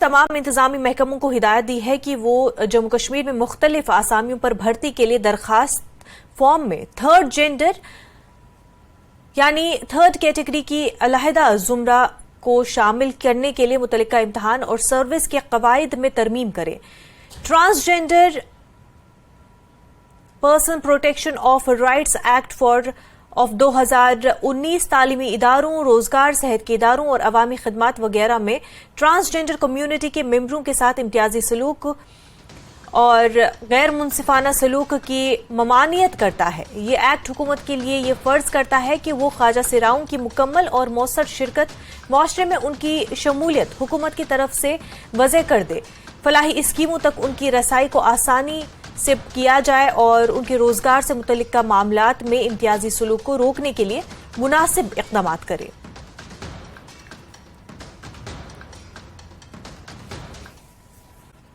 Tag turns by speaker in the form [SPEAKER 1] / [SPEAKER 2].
[SPEAKER 1] تمام انتظامی محکموں کو ہدایت دی ہے کہ وہ جموں کشمیر میں مختلف آسامیوں پر بھرتی کے لیے درخواست فارم میں تھرڈ جینڈر یعنی تھرڈ کیٹیگری کی علیحدہ زمرہ کو شامل کرنے کے لیے متعلقہ امتحان اور سروس کے قواعد میں ترمیم کریں۔ Transgender person protection of rights act of 2019 تعلیمی اداروں، روزگار، صحت کے اداروں اور عوامی خدمات وغیرہ میں ٹرانسجینڈر کمیونٹی کے ممبروں کے ساتھ امتیازی سلوک اور غیر منصفانہ سلوک کی ممانعت کرتا ہے۔ یہ ایکٹ حکومت کے لیے یہ فرض کرتا ہے کہ وہ خواجہ سراؤں کی مکمل اور مؤثر شرکت معاشرے میں ان کی شمولیت حکومت کی طرف سے وضع کر دے، فلاحی اسکیموں تک ان کی رسائی کو آسانی سے کیا جائے اور ان کے روزگار سے متعلقہ معاملات میں امتیازی سلوک کو روکنے کے لیے مناسب اقدامات کرے۔